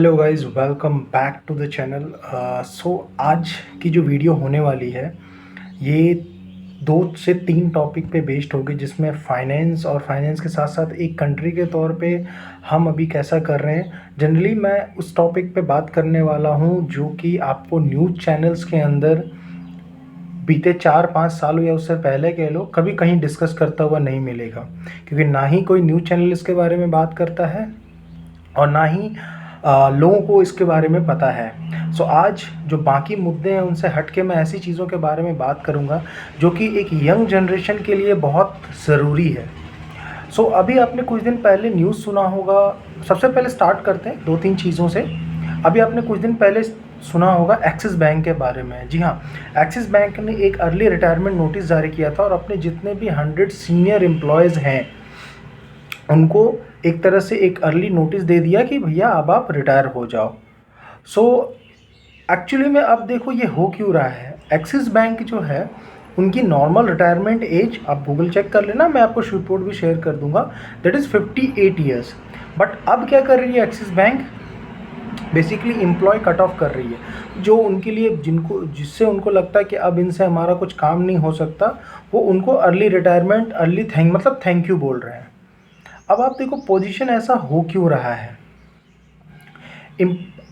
Hello guys, welcome back to the channel. आज की जो वीडियो होने वाली है ये 2 से 3 टॉपिक पे बेस्ड होगी, जिसमें फाइनेंस और फाइनेंस के साथ साथ एक कंट्री के तौर पे हम अभी कैसा कर रहे हैं। जनरली मैं उस टॉपिक पे बात करने वाला हूँ जो कि आपको न्यूज़ चैनल्स के अंदर बीते 4-5 सालों या उससे पहले कह लो कभी कहीं डिस्कस करता हुआ नहीं मिलेगा, क्योंकि ना ही कोई न्यूज़ चैनल इसके बारे में बात करता है और ना ही लोगों को इसके बारे में पता है। सो आज जो बाकी मुद्दे हैं उनसे हट के मैं ऐसी चीज़ों के बारे में बात करूँगा जो कि एक यंग जनरेशन के लिए बहुत ज़रूरी है। अभी आपने कुछ दिन पहले न्यूज़ सुना होगा। सबसे पहले स्टार्ट करते हैं 2-3 चीज़ों से। अभी आपने कुछ दिन पहले सुना होगा एक्सिस बैंक के बारे में। जी हाँ, एक्सिस बैंक ने एक अर्ली रिटायरमेंट नोटिस जारी किया था और अपने जितने भी 100 सीनियर एम्प्लॉयज़ हैं उनको एक तरह से एक अर्ली नोटिस दे दिया कि भैया अब आप रिटायर हो जाओ। सो एक्चुअली में अब देखो ये हो क्यों रहा है। एक्सिस बैंक जो है उनकी नॉर्मल रिटायरमेंट एज आप गूगल चेक कर लेना, मैं आपको रिपोर्ट भी शेयर कर दूंगा, दैट इज़ 58 ईयर्स। बट अब क्या कर रही है Axis bank, basically employ cut off कर रही है। जो उनके लिए जिससे उनको लगता है कि अब इनसे हमारा कुछ काम नहीं हो सकता, वो उनको early retirement early thank you बोल रहे हैं। अब आप देखो पोजीशन ऐसा हो क्यों रहा है।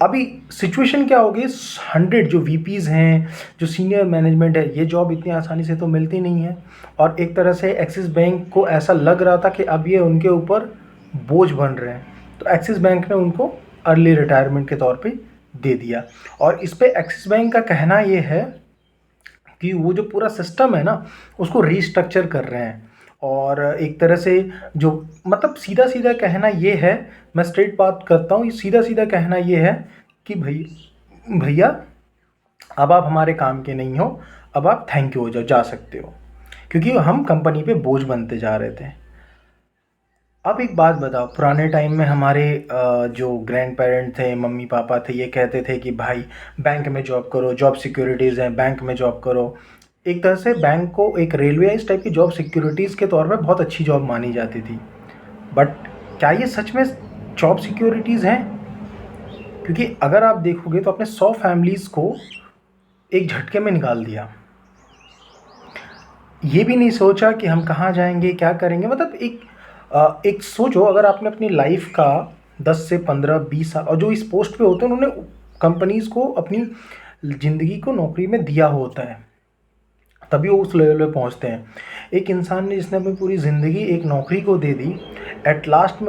अभी सिचुएशन क्या होगी, 100 जो वीपीज़ हैं, जो सीनियर मैनेजमेंट है, ये जॉब इतनी आसानी से तो मिलती नहीं है। और एक तरह से एक्सिस बैंक को ऐसा लग रहा था कि अब ये उनके ऊपर बोझ बन रहे हैं, तो एक्सिस बैंक ने उनको अर्ली रिटायरमेंट के तौर पे दे दिया। और इस पे एक्सिस बैंक का कहना ये है कि वो जो पूरा सिस्टम है ना उसको रीस्ट्रक्चर कर रहे हैं। और एक तरह से जो मतलब सीधा सीधा कहना ये है, मैं स्ट्रेट बात करता हूँ, सीधा सीधा कहना ये है कि भैया अब आप हमारे काम के नहीं हो, अब आप थैंक यू हो जाओ, जा सकते हो, क्योंकि हम कंपनी पे बोझ बनते जा रहे थे। अब एक बात बताओ, पुराने टाइम में हमारे जो ग्रैंड पेरेंट थे, मम्मी पापा थे, ये कहते थे कि भाई बैंक में जॉब करो, जॉब सिक्योरिटीज़ हैं, बैंक में जॉब करो। एक तरह से बैंक को एक रेलवे इस टाइप की जॉब सिक्योरिटीज़ के तौर पे बहुत अच्छी जॉब मानी जाती थी। बट क्या ये सच में जॉब सिक्योरिटीज़ हैं? क्योंकि अगर आप देखोगे तो आपने 100 फैमिलीज़ को एक झटके में निकाल दिया। ये भी नहीं सोचा कि हम कहाँ जाएंगे, क्या करेंगे। मतलब एक सोचो, अगर आपने अपनी लाइफ का 10 से 15-20 साल, और जो इस पोस्ट पे होते हैं उन्होंने कंपनीज़ को अपनी ज़िंदगी को नौकरी में दिया होता है, तभी वो उस लेवल पे पहुंचते हैं। एक इंसान ने जिसने अपनी पूरी ज़िंदगी एक नौकरी को दे दी, एट लास्ट में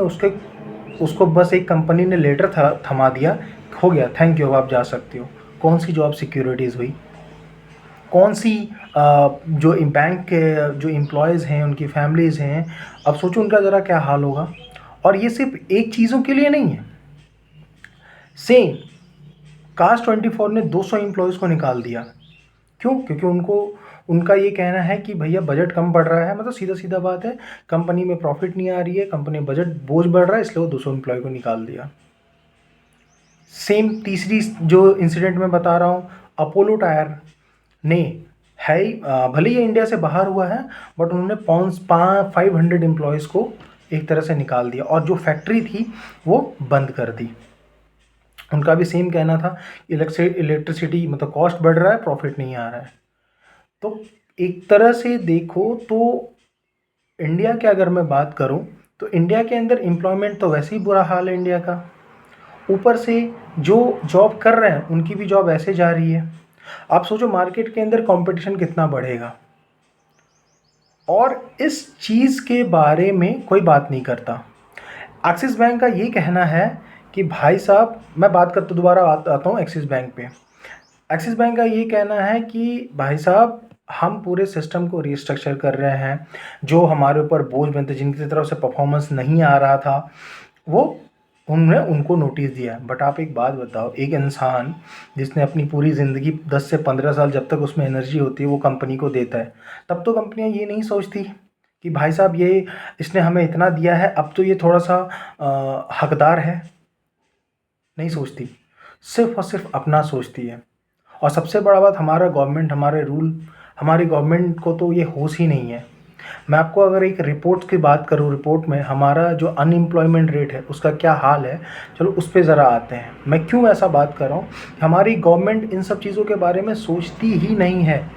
उसको बस एक कंपनी ने लेटर थमा दिया, हो गया थैंक यू, अब आप जा सकते हो। कौन सी जॉब सिक्योरिटीज़ हुई? कौन सी जो बैंक के जो एम्प्लॉयज़ हैं उनकी फैमिलीज़ हैं, अब सोचो उनका ज़रा क्या हाल होगा। और ये सिर्फ एक चीज़ों के लिए नहीं है। सेम कास्ट 24 ने 200 एम्प्लॉयज़ को निकाल दिया। क्यों? क्योंकि उनका ये कहना है कि भैया बजट कम पड़ रहा है, मतलब सीधा सीधा बात है, कंपनी में प्रॉफिट नहीं आ रही है, कंपनी में बजट बोझ बढ़ रहा है, इसलिए वो 200 एम्प्लॉय को निकाल दिया। सेम तीसरी जो इंसिडेंट मैं बता रहा हूँ, अपोलो टायर ने है ही, भले ही इंडिया से बाहर हुआ है, बट उन्होंने 500 एम्प्लॉयज़ को एक तरह से निकाल दिया और जो फैक्ट्री थी वो बंद कर दी। उनका भी सेम कहना था, इलेक्ट्रिसिटी मतलब कॉस्ट बढ़ रहा है, प्रॉफिट नहीं आ रहा है। तो एक तरह से देखो तो इंडिया की अगर मैं बात करूं तो इंडिया के अंदर एम्प्लॉयमेंट तो वैसे ही बुरा हाल है इंडिया का, ऊपर से जो जॉब कर रहे हैं उनकी भी जॉब ऐसे जा रही है। आप सोचो मार्केट के अंदर कंपटीशन कितना बढ़ेगा, और इस चीज़ के बारे में कोई बात नहीं करता। एक्सिस बैंक का ये कहना है कि भाई साहब, मैं बात करता दोबारा आता हूँ एक्सिस बैंक पे। एक्सिस बैंक का ये कहना है कि भाई साहब हम पूरे सिस्टम को रिस्ट्रक्चर कर रहे हैं, जो हमारे ऊपर बोझ बनते जिनकी तरफ से परफॉर्मेंस नहीं आ रहा था वो उन्होंने उनको नोटिस दिया। बट आप एक बात बताओ, एक इंसान जिसने अपनी पूरी ज़िंदगी 10 से 15 साल जब तक उसमें एनर्जी होती है वो कंपनी को देता है, तब तो कंपनियां ये नहीं सोचती कि भाई साहब ये इसने हमें इतना दिया है, अब तो ये थोड़ा सा हकदार है। नहीं सोचती, सिर्फ और सिर्फ अपना सोचती है। और सबसे बड़ा बात, हमारा गवर्नमेंट, हमारे रूल, हमारी गवर्नमेंट को तो ये होश ही नहीं है मैं आपको अगर एक रिपोर्ट की बात करूँ, रिपोर्ट में हमारा जो अनएम्प्लॉयमेंट रेट है उसका क्या हाल है, चलो उस पे ज़रा आते हैं। मैं क्यों ऐसा बात कर रहा हूँ, हमारी गवर्नमेंट इन सब चीज़ों के बारे में सोचती ही नहीं है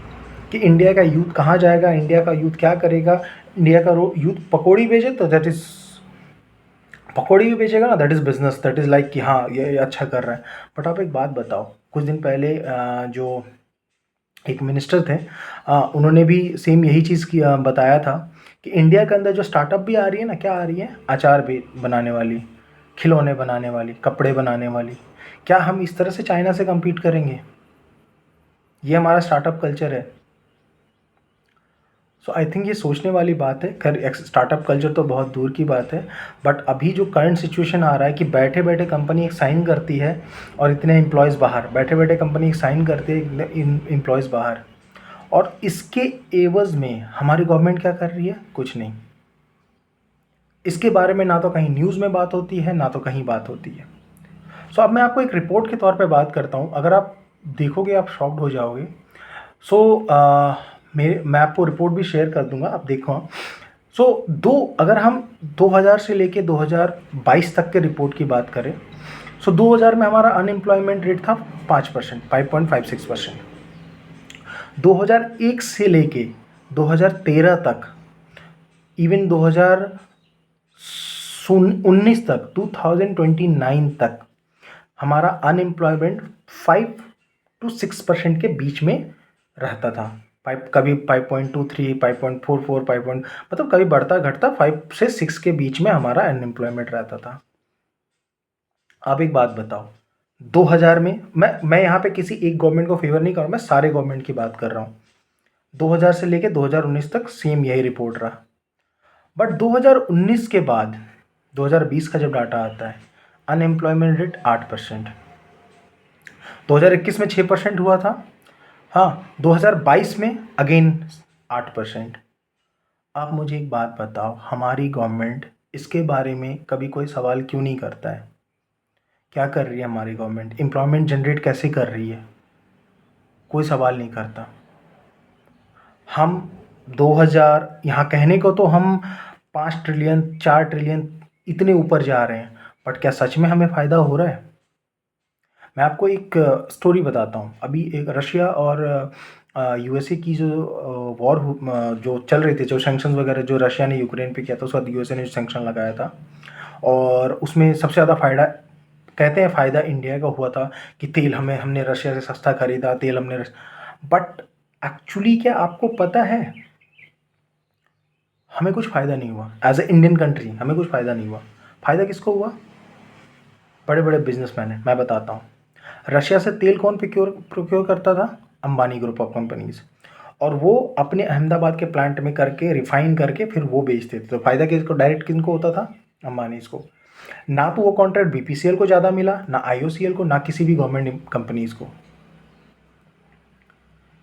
कि इंडिया का यूथ कहाँ जाएगा, इंडिया का यूथ क्या करेगा। इंडिया का यूथ पकौड़ी भेजे तो दैट इज़, पकौड़ी भी बेचेगा ना, that is business, that is like कि हाँ ये अच्छा कर रहा है। बट आप एक बात बताओ, कुछ दिन पहले जो एक मिनिस्टर थे, उन्होंने भी सेम यही चीज़ की बताया था कि इंडिया के अंदर जो स्टार्टअप भी आ रही है ना, क्या आ रही है, अचार भी बनाने वाली, खिलौने बनाने वाली, कपड़े बनाने वाली, क्या हम इस तरह से चाइना से compete करेंगे? ये हमारा स्टार्टअप कल्चर है। सो आई थिंक ये सोचने वाली बात है। खैर स्टार्टअप कल्चर तो बहुत दूर की बात है, बट अभी जो करंट सिचुएशन आ रहा है कि बैठे बैठे कंपनी एक साइन करती है और इतने एम्प्लॉयज़ बाहर, बैठे बैठे कंपनी एक साइन करती है, एम्प्लॉयज़ बाहर, और इसके एवज़ में हमारी गवर्नमेंट क्या कर रही है? कुछ नहीं। इसके बारे में ना तो कहीं न्यूज़ में बात होती है, ना तो कहीं बात होती है। सो अब मैं आपको एक रिपोर्ट के तौर पे बात करता हूँ, अगर आप देखोगे आप शॉक्ड हो जाओगे। सो मैं आपको रिपोर्ट भी शेयर कर दूंगा, आप देखो। सो अगर हम 2000 से लेके 2022 तक के रिपोर्ट की बात करें, सो 2000 में हमारा अनएम्प्लॉयमेंट रेट था 5%, 5.56%। 2001 से लेके 2013 तक, इवन 2019 तक, 2029 तक हमारा अनएम्प्लॉयमेंट 5 to 6% के बीच में रहता था। कभी 5.23, 5.44, मतलब कभी बढ़ता घटता 5 से 6 के बीच में हमारा अनएम्प्लॉयमेंट रहता था। आप एक बात बताओ, 2000 में, मैं यहाँ पे किसी एक गवर्नमेंट को फेवर नहीं कर रहा हूँ, मैं सारे गवर्नमेंट की बात कर रहा हूँ। 2000 से लेके 2019 तक सेम यही रिपोर्ट रहा। बट 2019 के बाद 2020 का जब डाटा आता है, अनएम्प्लॉयमेंट रेट 8%। 2021 में 6% हुआ था। हाँ, 2022 में अगेन 8%। आप मुझे एक बात बताओ, हमारी गवर्नमेंट इसके बारे में कभी कोई सवाल क्यों नहीं करता है? क्या कर रही है हमारी गवर्नमेंट? एम्प्लॉयमेंट जनरेट कैसे कर रही है? कोई सवाल नहीं करता। हम 2000, यहाँ कहने को तो हम 5 ट्रिलियन 4 ट्रिलियन इतने ऊपर जा रहे हैं, बट क्या सच में हमें फ़ायदा हो रहा है? मैं आपको एक स्टोरी बताता हूँ। अभी एक रशिया और यूएसए की जो वॉर जो चल रही थी, जो सैंक्शंस वगैरह जो रशिया ने यूक्रेन पे किया था, उसके बाद यूएसए ने सैंक्शन लगाया था, और उसमें सबसे ज़्यादा फ़ायदा, कहते हैं फ़ायदा इंडिया का हुआ था कि तेल हमने रशिया से सस्ता खरीदा, तेल हमने बट एक्चुअली क्या आपको पता है, हमें कुछ फ़ायदा नहीं हुआ। एज ए इंडियन कंट्री हमें कुछ फ़ायदा नहीं हुआ। फ़ायदा किसको हुआ? बड़े बड़े बिजनेसमैन हैं। मैं बताता हूँ, रशिया से तेल कौन प्रोक्योर करता था? अंबानी ग्रुप ऑफ कंपनीज, और वो अपने अहमदाबाद के प्लांट में करके रिफाइन करके फिर वो बेचते थे। तो फायदा किसको, डायरेक्ट किनको होता था? अंबानी को। ना तो वो कॉन्ट्रैक्ट बीपीसीएल को ज़्यादा मिला, ना आईओसीएल को, ना किसी भी गवर्नमेंट कंपनीज को।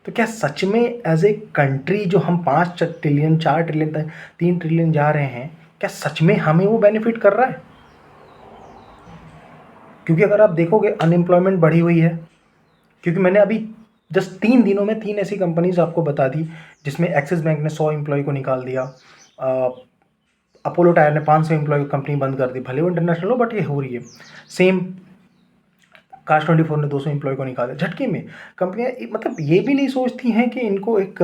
तो क्या सच में एज ए कंट्री जो हम 5 ट्रिलियन 4 ट्रिलियन 3 ट्रिलियन जा रहे हैं, क्या सच में हमें वो बेनिफिट कर रहा है? क्योंकि अगर आप देखोगे अनएम्प्लॉयमेंट बढ़ी हुई है, क्योंकि मैंने अभी जस्ट 3 दिनों में 3 ऐसी कंपनीज आपको बता दी जिसमें एक्सिस बैंक ने 100 एम्प्लॉय को निकाल दिया, अपोलो टायर ने 500 एम्प्लॉय कंपनी बंद कर दी, भले वो इंटरनेशनल हो बट ये हो रही है। सेम काश 24 ने 200 एम्प्लॉय को निकाला झटके में। कंपनियां मतलब ये भी नहीं सोचती हैं कि इनको एक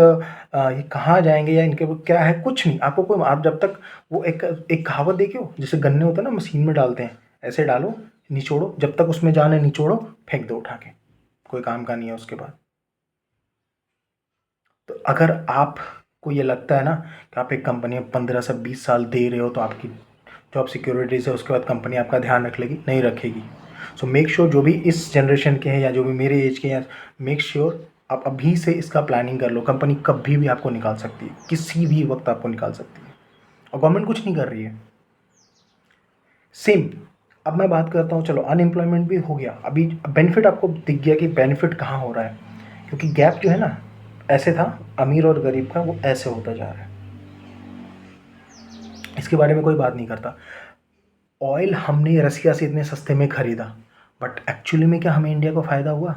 ये कहाँ जाएंगे या इनके क्या है, कुछ नहीं। आपको कोई, आप जब तक वो एक कहावत देखे हो, जैसे गन्ने होते हैं ना, मशीन में डालते हैं, ऐसे डालो निचोड़ो, जब तक उसमें जाने निचोड़ो, फेंक दो उठा के, कोई काम का नहीं है उसके बाद। तो अगर आपको ये लगता है ना कि आप एक कंपनी में 15 से 20 साल दे रहे हो तो आपकी जॉब सिक्योरिटीज़ है, उसके बाद कंपनी आपका ध्यान रख लेगी? नहीं रखेगी। सो मेक श्योर, जो भी इस जनरेशन के हैं या जो भी मेरे एज के हैं, मेक श्योर आप अभी से इसका प्लानिंग कर लो। कंपनी कभी भी आपको निकाल सकती है, किसी भी वक्त आपको निकाल सकती है, और गवर्नमेंट कुछ नहीं कर रही है। सेम अब मैं बात करता हूँ, चलो अनएम्प्लॉयमेंट भी हो गया, अभी बेनिफिट आपको दिख गया कि बेनिफिट कहाँ हो रहा है। क्योंकि गैप जो है ना, ऐसे था अमीर और गरीब का, वो ऐसे होता जा रहा है, इसके बारे में कोई बात नहीं करता। ऑयल हमने रसिया से इतने सस्ते में खरीदा, बट एक्चुअली में क्या हमें इंडिया को फ़ायदा हुआ?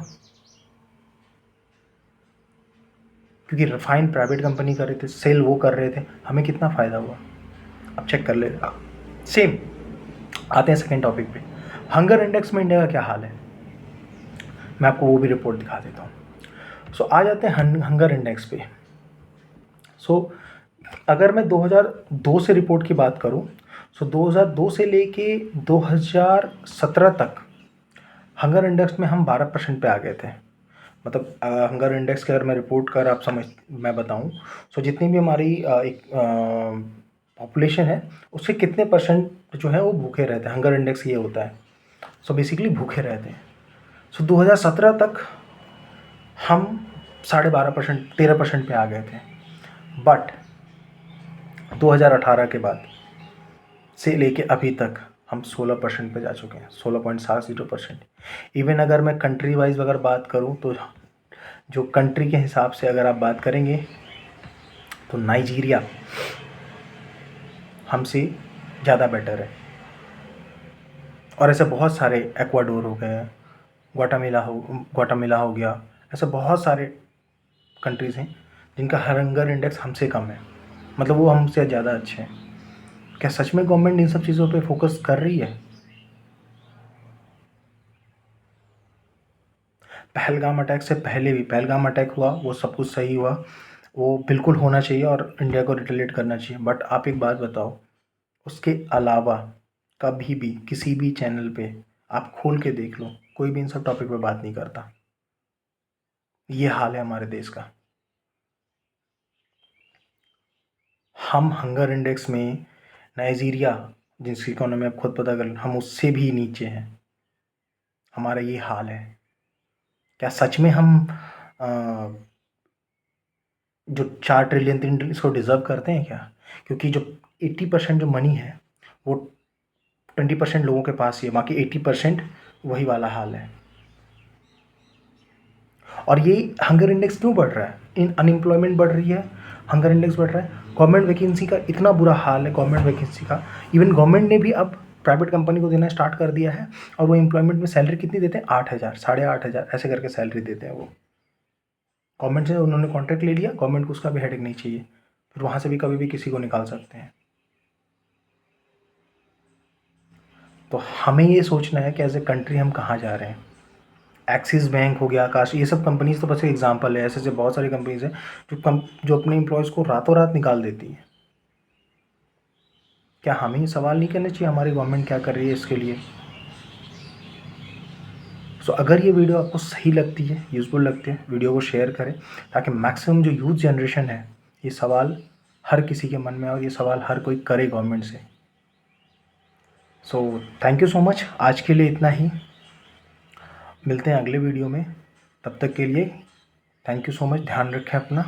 क्योंकि रिफाइन प्राइवेट कंपनी कर रहे थे, सेल वो कर रहे थे, हमें कितना फ़ायदा हुआ। अब चेक कर ले सेम। आते हैं सेकेंड टॉपिक पे, हंगर इंडेक्स में इंडिया का क्या हाल है। मैं आपको वो भी रिपोर्ट दिखा देता हूँ। सो आ जाते हैं हंगर इंडेक्स पे। सो अगर मैं 2002 से रिपोर्ट की बात करूँ, सो 2002 से लेके 2017 तक हंगर इंडेक्स में हम 12% पे आ गए थे। मतलब हंगर इंडेक्स की अगर मैं रिपोर्ट कर आप समझ मैं बताऊं, सो जितनी भी हमारी एक पॉपुलेशन है उससे कितने परसेंट जो है वो भूखे रहते हैं, हंगर इंडेक्स ये होता है। सो बेसिकली भूखे रहते हैं। सो 2017 तक हम 12.5% 13% पे आ गए थे। बट 2018 के बाद से लेके अभी तक हम 16% पे जा चुके हैं, 16.70%। इवन अगर मैं कंट्री वाइज अगर बात करूँ तो जो कंट्री के हिसाब से अगर आप बात करेंगे तो नाइजीरिया हमसे ज़्यादा बेटर है। और ऐसे बहुत सारे, एक्वाडोर हो गए, ग्वाटामिला हो गया, ऐसे बहुत सारे कंट्रीज़ हैं जिनका हंगर इंडेक्स हमसे कम है, मतलब वो हमसे ज़्यादा अच्छे हैं। क्या सच में गवर्नमेंट इन सब चीज़ों पे फोकस कर रही है? पहलगाम अटैक से पहले भी, पहलगाम अटैक हुआ वो सब कुछ सही हुआ, वो बिल्कुल होना चाहिए और इंडिया को रिटेलिएट करना चाहिए। बट आप एक बात बताओ, उसके अलावा कभी भी किसी भी चैनल पे आप खोल के देख लो, कोई भी इन सब टॉपिक पे बात नहीं करता। ये हाल है हमारे देश का। हम हंगर इंडेक्स में नाइजीरिया, जिसकी इकोनॉमी आप खुद पता कर, हम उससे भी नीचे हैं। हमारा ये हाल है। क्या सच में हम जो 4 ट्रिलियन 3 ट्रिलियन इसको डिज़र्व करते हैं क्या? क्योंकि जो 80% जो मनी है वो 20% लोगों के पास ही है, बाकी 80% वही वाला हाल है। और ये हंगर इंडेक्स क्यों बढ़ रहा है? इन अनएम्प्लॉयमेंट बढ़ रही है, हंगर इंडेक्स बढ़ रहा है, गवर्नमेंट वैकेंसी का इतना बुरा हाल है, गवर्नमेंट वैकेंसी का। इवन गवर्नमेंट ने भी अब प्राइवेट कंपनी को देना स्टार्ट कर दिया है। और वो एम्प्लॉयमेंट में सैलरी कितनी देते हैं? 8,000, 8,500 ऐसे करके सैलरी देते हैं वो। गवर्नमेंट से उन्होंने कॉन्ट्रैक्ट ले लिया, गवर्नमेंट को उसका भी हेडेक नहीं चाहिए, फिर वहाँ से भी कभी भी किसी को निकाल सकते हैं। तो हमें ये सोचना है कि एज ए कंट्री हम कहाँ जा रहे हैं। एक्सिस बैंक हो गया, आकाश, ये सब कंपनीज तो बस एक एग्जांपल है, ऐसे ऐसे बहुत सारी कंपनीज हैं जो अपने एम्प्लॉयज़ को रातों रात निकाल देती हैं। क्या हमें ये सवाल नहीं करना चाहिए हमारी गवर्नमेंट क्या कर रही है इसके लिए? सो अगर ये वीडियो आपको सही लगती है, यूज़फुल लगती है, वीडियो को शेयर करें ताकि मैक्सिमम जो यूथ जनरेशन है ये सवाल हर किसी के मन में और ये सवाल हर कोई करे गवर्नमेंट से। So thank you so much, आज के लिए इतना ही। मिलते हैं अगले वीडियो में, तब तक के लिए थैंक यू सो मच, ध्यान रखें अपना।